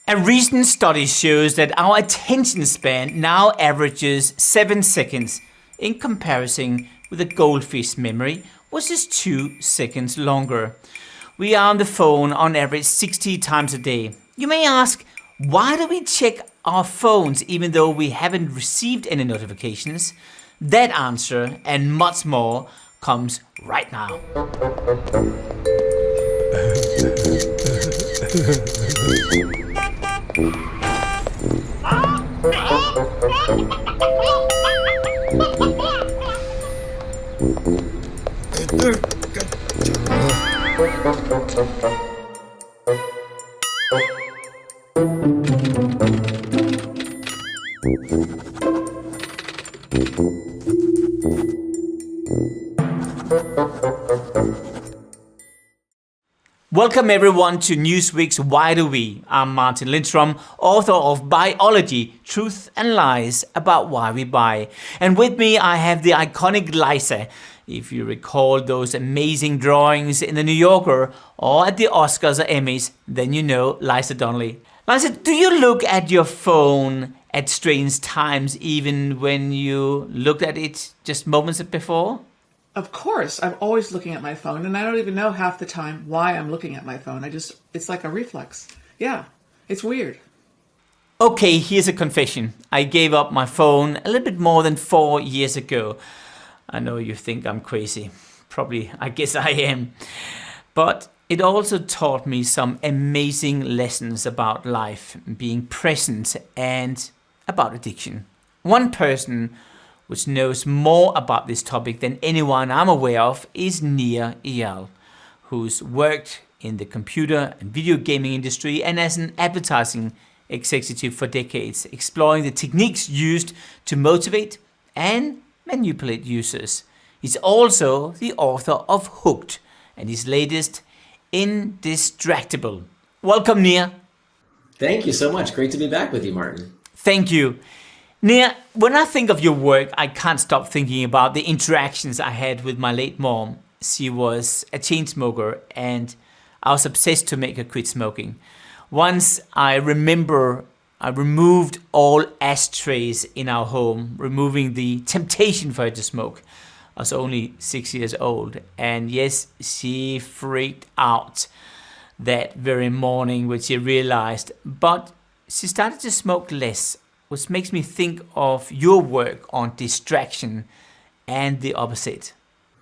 A recent study shows that our attention span now averages 7 seconds in comparison with a goldfish memory, which is 2 seconds longer. We are on the phone on average 60 times a day. You may ask, why do we check our phones even though we haven't received any notifications? That answer and much more comes right now. Welcome everyone to Newsweek's Why Do We? I'm Martin Lindstrom, author of Biology, Truth and Lies About Why We Buy. And with me I have the iconic Liza. If you recall those amazing drawings in the New Yorker or at the Oscars or Emmys, then you know Liza Donnelly. Liza, do you look at your phone at strange times even when you looked at it just moments before? Of course, I'm always looking at my phone, and I don't even know half the time why I'm looking at my phone. It's like a reflex. Yeah, it's weird. Okay, here's a confession. I gave up my phone a little bit more than 4 years ago. I know you think I'm crazy. Probably, I guess I am. But it also taught me some amazing lessons about life, being present, and about addiction. One person which knows more about this topic than anyone I'm aware of is Nir Eyal, who's worked in the computer and video gaming industry and as an advertising executive for decades, exploring the techniques used to motivate and manipulate users. He's also the author of Hooked and his latest, Indistractable. Welcome, Nir. Thank you so much. Great to be back with you, Martin. Thank you. Nir, when I think of your work, I can't stop thinking about the interactions I had with my late mom. She was a chain smoker and I was obsessed to make her quit smoking. Once I remember I removed all ashtrays in our home, removing the temptation for her to smoke. I was only 6 years old, and yes, she freaked out that very morning when she realized, but she started to smoke less, which makes me think of your work on distraction and the opposite.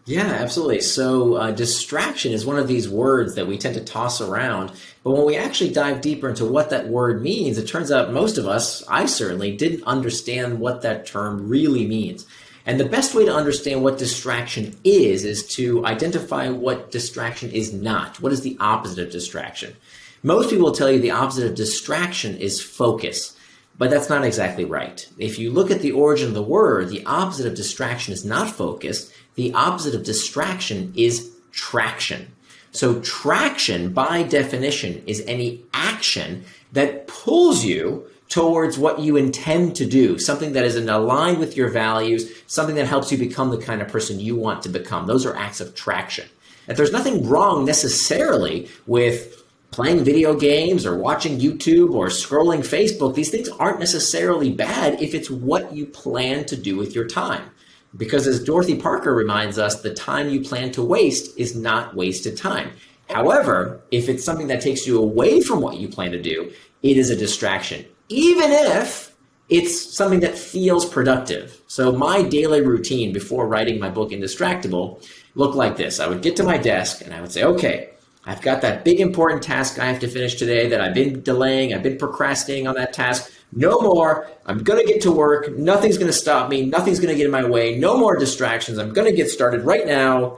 Yeah, absolutely. So distraction is one of these words that we tend to toss around. But when we actually dive deeper into what that word means, it turns out most of us, I certainly, didn't understand what that term really means. And the best way to understand what distraction is to identify what distraction is not. What is the opposite of distraction? Most people will tell you the opposite of distraction is focus. But that's not exactly right. If you look at the origin of the word, the opposite of distraction is not focus. The opposite of distraction is traction. So traction, by definition, is any action that pulls you towards what you intend to do, something that is aligned with your values, something that helps you become the kind of person you want to become. Those are acts of traction. And there's nothing wrong necessarily with playing video games or watching YouTube or scrolling Facebook. These things aren't necessarily bad if it's what you plan to do with your time. Because as Dorothy Parker reminds us, the time you plan to waste is not wasted time. However, if it's something that takes you away from what you plan to do, it is a distraction, even if it's something that feels productive. So my daily routine before writing my book, Indistractable, looked like this. I would get to my desk and I would say, okay, I've got that big important task I have to finish today that I've been delaying. I've been procrastinating on that task. No more. I'm going to get to work. Nothing's going to stop me. Nothing's going to get in my way. No more distractions. I'm going to get started right now.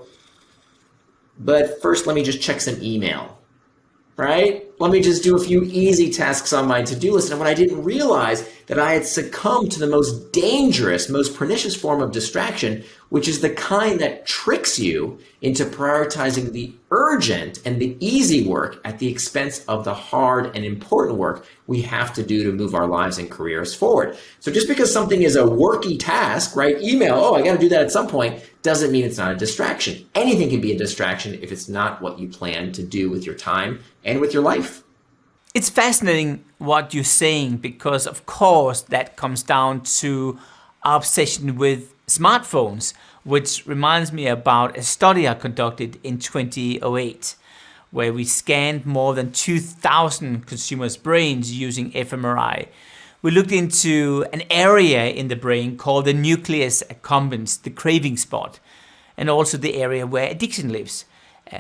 But first, let me just check some email, right? Let me just do a few easy tasks on my to-do list. And when I didn't realize that I had succumbed to the most dangerous, most pernicious form of distraction, which is the kind that tricks you into prioritizing the urgent and the easy work at the expense of the hard and important work we have to do to move our lives and careers forward. So just because something is a worky task, right? Email, oh, I got to do that at some point, doesn't mean it's not a distraction. Anything can be a distraction if it's not what you plan to do with your time and with your life. It's fascinating what you're saying because, of course, that comes down to our obsession with smartphones, which reminds me about a study I conducted in 2008, where we scanned more than 2,000 consumers' brains using fMRI. We looked into an area in the brain called the nucleus accumbens, the craving spot, and also the area where addiction lives.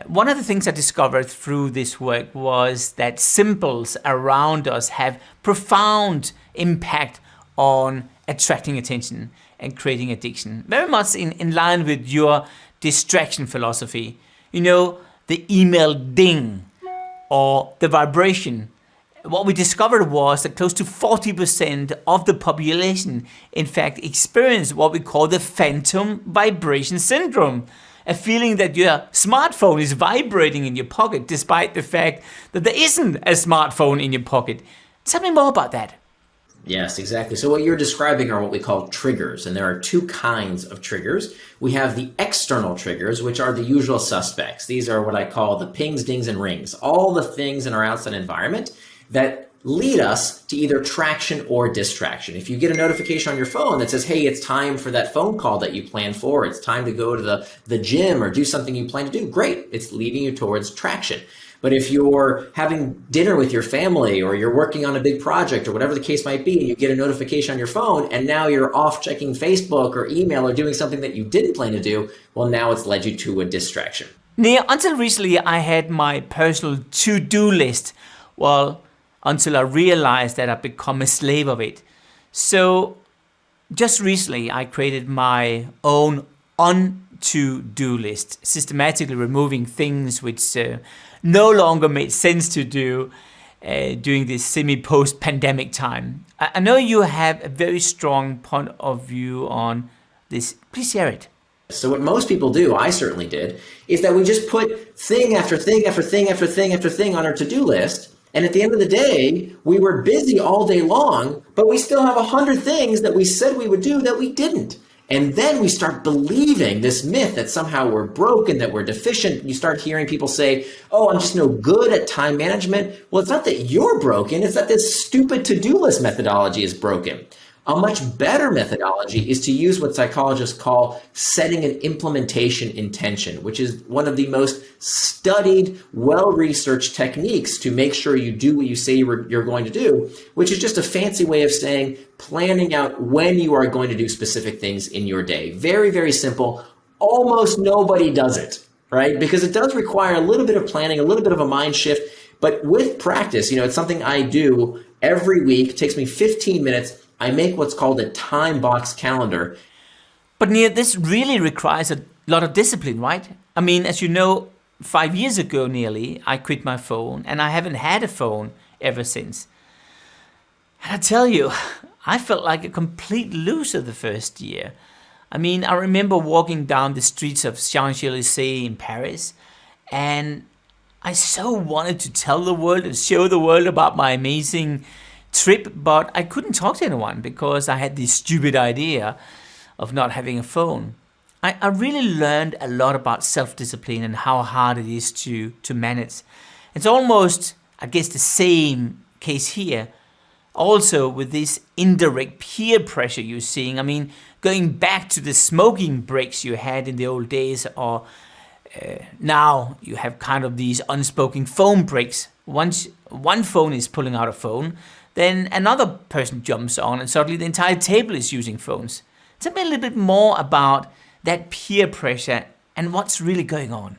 One of the things I discovered through this work was that symbols around us have profound impact on attracting attention and creating addiction. Very much in line with your distraction philosophy. You know, the email ding or the vibration. What we discovered was that close to 40% of the population, in fact, experience what we call the phantom vibration syndrome. A feeling that your smartphone is vibrating in your pocket despite the fact that there isn't a smartphone in your pocket. Tell me more about that. Yes, exactly. So what you're describing are what we call triggers, and there are two kinds of triggers. We have the external triggers, which are the usual suspects. These are what I call the pings, dings, and rings, all the things in our outside environment that lead us to either traction or distraction. If you get a notification on your phone that says, hey, it's time for that phone call that you planned for, it's time to go to the gym or do something you plan to do, great. It's leading you towards traction. But if you're having dinner with your family or you're working on a big project or whatever the case might be, and you get a notification on your phone and now you're off checking Facebook or email or doing something that you didn't plan to do, well, now it's led you to a distraction. Neil, until recently, I had my personal to-do list. Well, until I realized that I've become a slave of it. So just recently, I created my own on-to-do list, systematically removing things which no longer made sense to do during this semi-post-pandemic time. I know you have a very strong point of view on this. Please share it. So what most people do, I certainly did, is that we just put thing after thing after thing after thing after thing on our to-do list. And at the end of the day, we were busy all day long, but we still have 100 things that we said we would do that we didn't. And then we start believing this myth that somehow we're broken, that we're deficient. You start hearing people say, oh, I'm just no good at time management. Well, it's not that you're broken. It's that this stupid to-do list methodology is broken. A much better methodology is to use what psychologists call setting an implementation intention, which is one of the most studied, well-researched techniques to make sure you do what you say you're going to do, which is just a fancy way of saying planning out when you are going to do specific things in your day. Very, very simple. Almost nobody does it, right? Because it does require a little bit of planning, a little bit of a mind shift. But with practice, it's something I do every week. It takes me 15 minutes. I make what's called a time box calendar. But Neil, this really requires a lot of discipline, right? I mean, as you know, 5 years ago nearly, I quit my phone and I haven't had a phone ever since. And I tell you, I felt like a complete loser the first year. I mean, I remember walking down the streets of Champs-Élysées in Paris and I so wanted to tell the world and show the world about my amazing trip, but I couldn't talk to anyone because I had this stupid idea of not having a phone. I really learned a lot about self-discipline and how hard it is to manage. It's almost, I guess, the same case here. Also with this indirect peer pressure you're seeing. I mean, going back to the smoking breaks you had in the old days, or now you have kind of these unspoken phone breaks. Once one phone is pulling out a phone, then another person jumps on and suddenly the entire table is using phones. Tell me a little bit more about that peer pressure and what's really going on.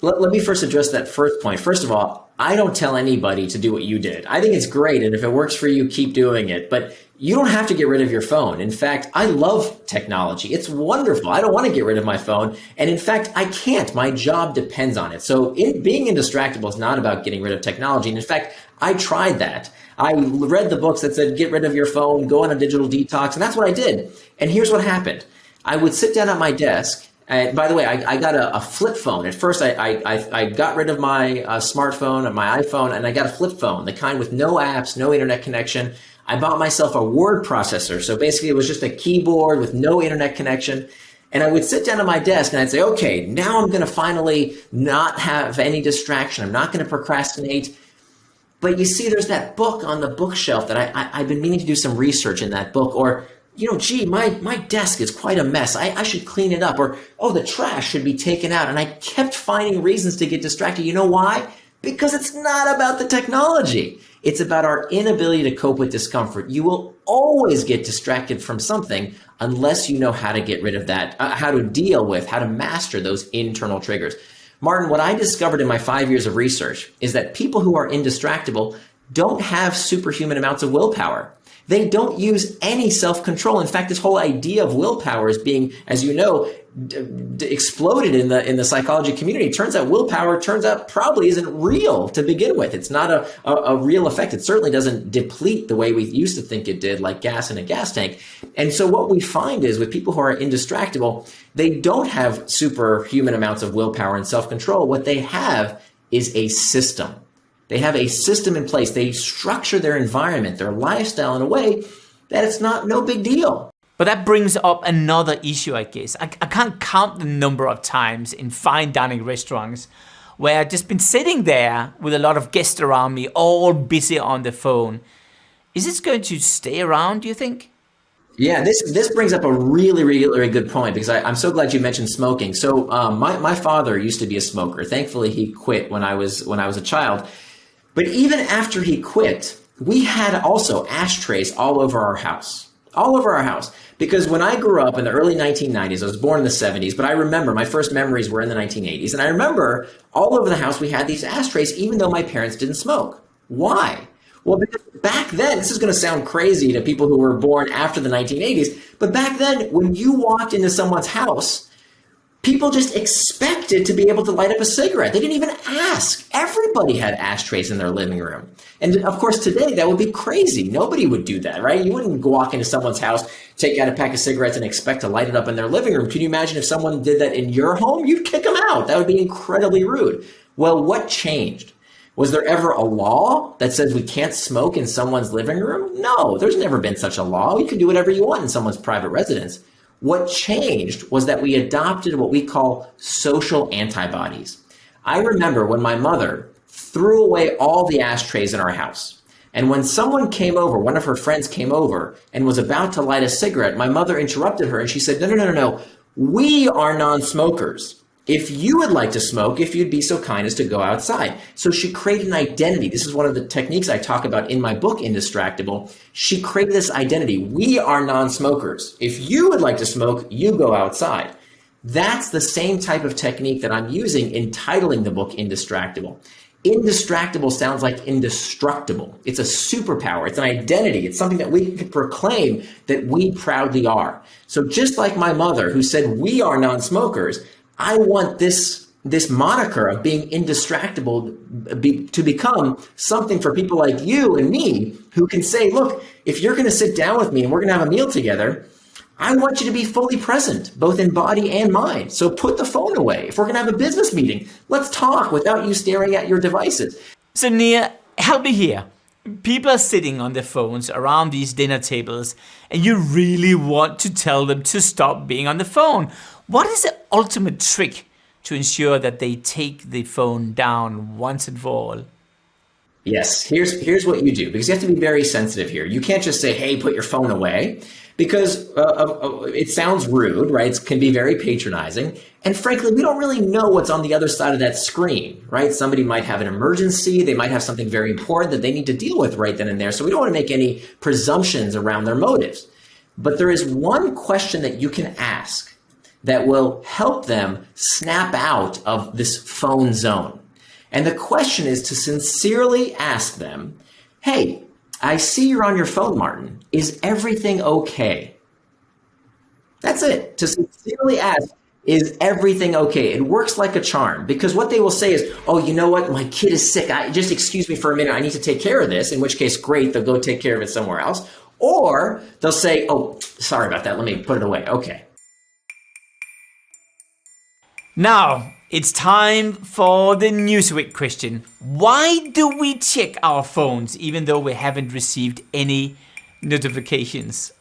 Let me first address that first point. First of all, I don't tell anybody to do what you did. I think it's great, and if it works for you, keep doing it. But you don't have to get rid of your phone. In fact, I love technology. It's wonderful. I don't want to get rid of my phone. And in fact, I can't. My job depends on it. So being indistractable is not about getting rid of technology. And in fact, I tried that. I read the books that said, get rid of your phone, go on a digital detox. And that's what I did. And here's what happened. I would sit down at my desk. And by the way, I got a flip phone. At first, I got rid of my smartphone and my iPhone, and I got a flip phone, the kind with no apps, no internet connection. I bought myself a word processor. So basically, it was just a keyboard with no internet connection. And I would sit down at my desk and I'd say, okay, now I'm going to finally not have any distraction. I'm not going to procrastinate. But you see, there's that book on the bookshelf that I've been meaning to do some research in that book. Or, gee, my desk is quite a mess. I should clean it up. Or, oh, the trash should be taken out. And I kept finding reasons to get distracted. You know why? Because it's not about the technology. It's about our inability to cope with discomfort. You will always get distracted from something unless you know how to get rid of that, how to deal with, how to master those internal triggers. Martin, what I discovered in my 5 years of research is that people who are indistractable don't have superhuman amounts of willpower. They don't use any self-control. In fact, this whole idea of willpower is being, as you know, exploded in the psychology community. It turns out willpower probably isn't real to begin with. It's not a real effect. It certainly doesn't deplete the way we used to think it did, like gas in a gas tank. And so what we find is with people who are indistractable, they don't have superhuman amounts of willpower and self-control. What they have is a system. They have a system in place. They structure their environment, their lifestyle in a way that it's no big deal. But that brings up another issue, I guess. I can't count the number of times in fine dining restaurants where I've just been sitting there with a lot of guests around me, all busy on the phone. Is this going to stay around, do you think? Yeah, this brings up a really, really, really good point, because I'm so glad you mentioned smoking. So my father used to be a smoker. Thankfully, he quit when I was a child. But even after he quit, we had also ashtrays all over our house. All over our house. Because when I grew up in the early 1990s, I was born in the 70s, but I remember my first memories were in the 1980s. And I remember all over the house we had these ashtrays, even though my parents didn't smoke. Why? Well, because back then, this is going to sound crazy to people who were born after the 1980s, but back then, when you walked into someone's house, people just expected to be able to light up a cigarette. They didn't even ask. Everybody had ashtrays in their living room. And of course, today, that would be crazy. Nobody would do that, right? You wouldn't walk into someone's house, take out a pack of cigarettes, and expect to light it up in their living room. Can you imagine if someone did that in your home? You'd kick them out. That would be incredibly rude. Well, what changed? Was there ever a law that says we can't smoke in someone's living room? No, there's never been such a law. You can do whatever you want in someone's private residence. What changed was that we adopted what we call social antibodies. I remember when my mother threw away all the ashtrays in our house. And when someone came over, one of her friends came over and was about to light a cigarette, my mother interrupted her and she said, no. We are non-smokers. If you would like to smoke, if you'd be so kind as to go outside. So she created an identity. This is one of the techniques I talk about in my book, Indistractable. She created this identity. We are non-smokers. If you would like to smoke, you go outside. That's the same type of technique that I'm using in titling the book Indistractable. Indistractable sounds like indestructible. It's a superpower. It's an identity. It's something that we can proclaim that we proudly are. So just like my mother who said we are non-smokers, I want this moniker of being indistractable to become something for people like you and me who can say, look, if you're going to sit down with me and we're going to have a meal together, I want you to be fully present, both in body and mind. So put the phone away. If we're going to have a business meeting, let's talk without you staring at your devices. So Nia, help me here. People are sitting on their phones around these dinner tables, and you really want to tell them to stop being on the phone. What is the ultimate trick to ensure that they take the phone down once and for all? Yes, here's what you do, because you have to be very sensitive here. You can't just say, hey, put your phone away, because it sounds rude, right? It can be very patronizing. And frankly, we don't really know what's on the other side of that screen, right? Somebody might have an emergency. They might have something very important that they need to deal with right then and there. So we don't want to make any presumptions around their motives. But there is one question that you can ask that will help them snap out of this phone zone. And the question is to sincerely ask them, hey, I see you're on your phone, Martin. Is everything okay? That's it. To sincerely ask, is everything okay? It works like a charm, because what they will say is, oh, you know what? My kid is sick. Just excuse me for a minute. I need to take care of this, in which case, great, they'll go take care of it somewhere else. Or they'll say, oh, sorry about that. Let me put it away. Okay. Now, it's time for the Newsweek question. Why do we check our phones even though we haven't received any notifications?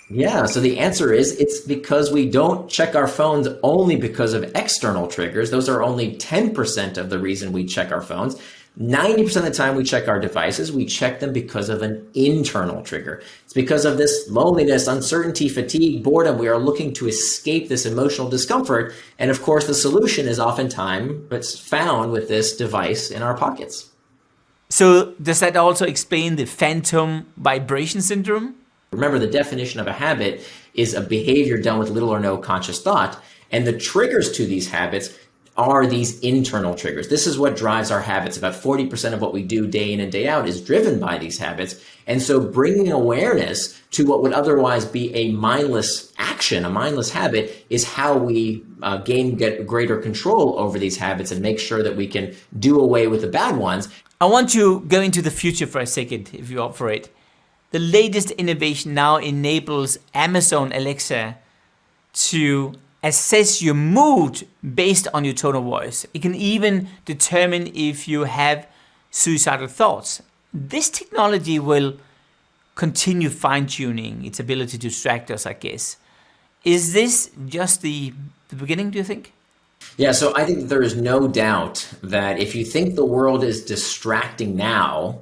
Yeah, so the answer is it's because we don't check our phones only because of external triggers. Those are only 10% of the reason we check our phones. 90% of the time we check our devices, we check them because of an internal trigger. It's because of this loneliness, uncertainty, fatigue, boredom. We are looking to escape this emotional discomfort. And of course, the solution is oftentimes found with this device in our pockets. So does that also explain the phantom vibration syndrome? Remember, the definition of a habit is a behavior done with little or no conscious thought. And the triggers to these habits are these internal triggers. This is what drives our habits. About 40% of what we do day in and day out is driven by these habits. And so bringing awareness to what would otherwise be a mindless action, a mindless habit, is how we get greater control over these habits and make sure that we can do away with the bad ones. I want to go into the future for a second, if you're up for it. The latest innovation now enables Amazon Alexa to assess your mood based on your tone of voice. It can even determine if you have suicidal thoughts. This technology will continue fine-tuning its ability to distract us, I guess. Is this just the beginning, do you think? Yeah, so I think there is no doubt that if you think the world is distracting now,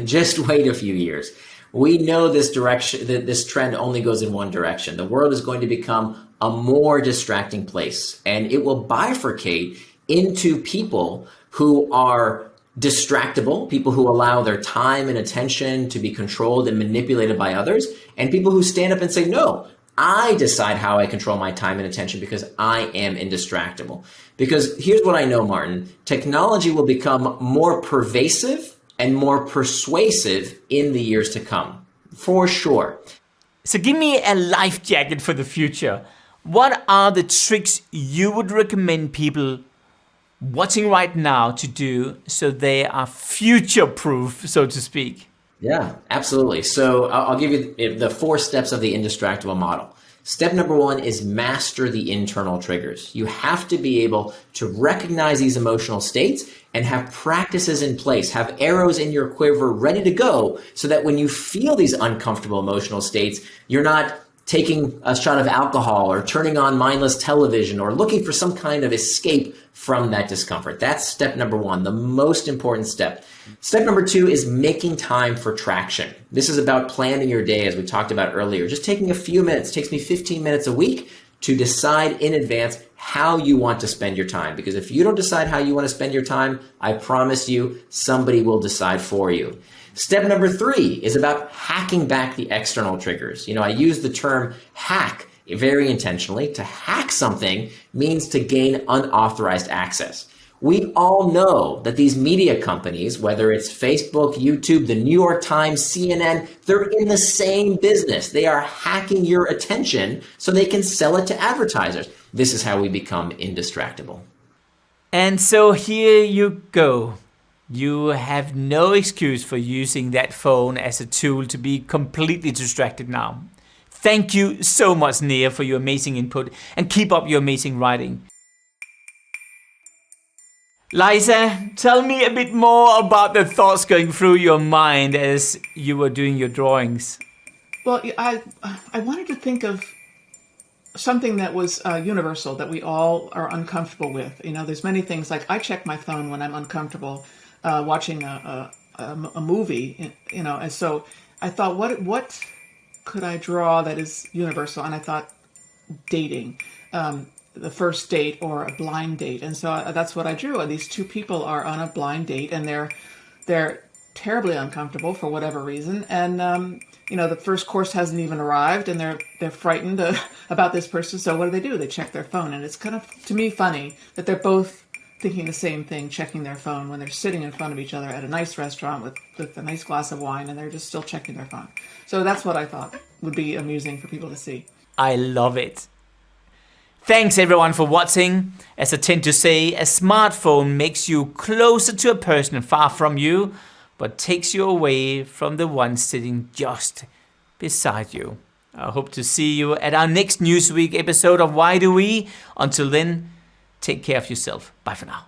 just wait a few years. We know this direction, that this trend only goes in one direction. The world is going to become a more distracting place, and it will bifurcate into people who are distractible, people who allow their time and attention to be controlled and manipulated by others, and people who stand up and say, no, I decide how I control my time and attention because I am indistractable. Because here's what I know, Martin, technology will become more pervasive and more persuasive in the years to come, for sure. So give me a life jacket for the future. What are the tricks you would recommend people watching right now to do so they are future-proof, so to speak? Yeah, absolutely. So I'll give you the 4 steps of the Indistractable model. Step number 1 is master the internal triggers. You have to be able to recognize these emotional states and have practices in place, have arrows in your quiver ready to go so that when you feel these uncomfortable emotional states, you're not taking a shot of alcohol or turning on mindless television or looking for some kind of escape from that discomfort. That's step number 1, the most important step. Step number 2 is making time for traction. This is about planning your day, as we talked about earlier. Just taking a few minutes, takes me 15 minutes a week to decide in advance how you want to spend your time. Because if you don't decide how you want to spend your time, I promise you, somebody will decide for you. Step number 3 is about hacking back the external triggers. I use the term hack very intentionally. To hack something means to gain unauthorized access. We all know that these media companies, whether it's Facebook, YouTube, the New York Times, CNN, they're in the same business. They are hacking your attention so they can sell it to advertisers. This is how we become indistractable. And so here you go. You have no excuse for using that phone as a tool to be completely distracted now. Thank you so much, Nir, for your amazing input, and keep up your amazing writing. Liza, tell me a bit more about the thoughts going through your mind as you were doing your drawings. Well, I wanted to think of something that was universal, that we all are uncomfortable with. There's many things, like I check my phone when I'm uncomfortable watching a movie, and so I thought, what could I draw that is universal? And I thought dating, the first date or a blind date. And so that's what I drew. And these 2 people are on a blind date, and they're terribly uncomfortable for whatever reason. And the first course hasn't even arrived, and they're frightened about this person. So what do? They check their phone, and it's kind of, to me, funny that they're both thinking the same thing, checking their phone when they're sitting in front of each other at a nice restaurant with a nice glass of wine, and they're just still checking their phone. So that's what I thought would be amusing for people to see. I love it. Thanks everyone for watching. As I tend to say, a smartphone makes you closer to a person far from you, but takes you away from the one sitting just beside you. I hope to see you at our next Newsweek episode of Why Do We? Until then, take care of yourself. Bye for now.